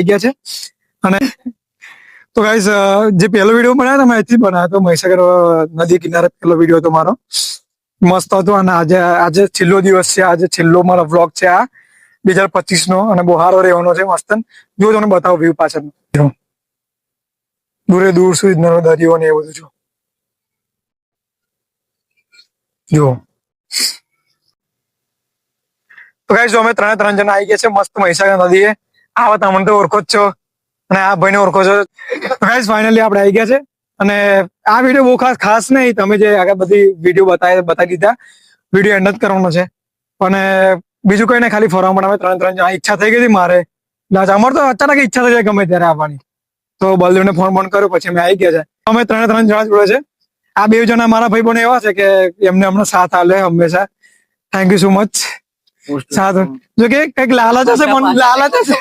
ગયા છે અને તો ગાઈસ જે પહેલો વિડીયો બનાવ્યો મેં અહીંથી બનાવ્યો તો મહીસાગર નદી કિનારે પહેલો વિડીયો હતો મારો મસ્ત હતો અને આજે છેલ્લો દિવસ છે આજે છેલ્લો મારો વ્લોગ છે આ 2025 નો અને બહુ સારો રહેવાનો છે મસ્ત જો તમને બતાવો વ્યૂ પાછળ દૂરે દૂર સુધી દરિયો ને એ બધું જો તો ગાઈસ અમે ત્રણ જણા આવી ગયા છે મસ્ત મહીસાગર નદીએ આવો તમને તો ઓળખો જ છો અને આ ભાઈને ઓળખો છો તો ગાઈસ ફાઇનલી આપણે આવી ગયા છે અને આ વિડીયો બહુ ખાસ નહીં તમે જે આગળ બધી વિડીયો બતાવી દીધા વિડીયો એન્ડ જ કરવાનો છે અને બીજું કઈ નહીં ખાલી ફરવા માટે અમે ત્રણ જણા ઈચ્છા થઈ ગઈ હતી મારે અમારે તો અચાનક ઈચ્છા થઈ જાય ગમે ત્યારે આવવાની તો બલદેવને ફોન કર્યો પછી અમે આવી ગયા છે અમે ત્રણ જણા જોડે છે આ બે જણા મારા ભાઈ પણ એવા છે કે એમને હમણાં સાથ આલે હંમેશા થેન્ક યુ સો મચ સાથ જો કે કઈક લાલચ હશે પણ લાલચ હશે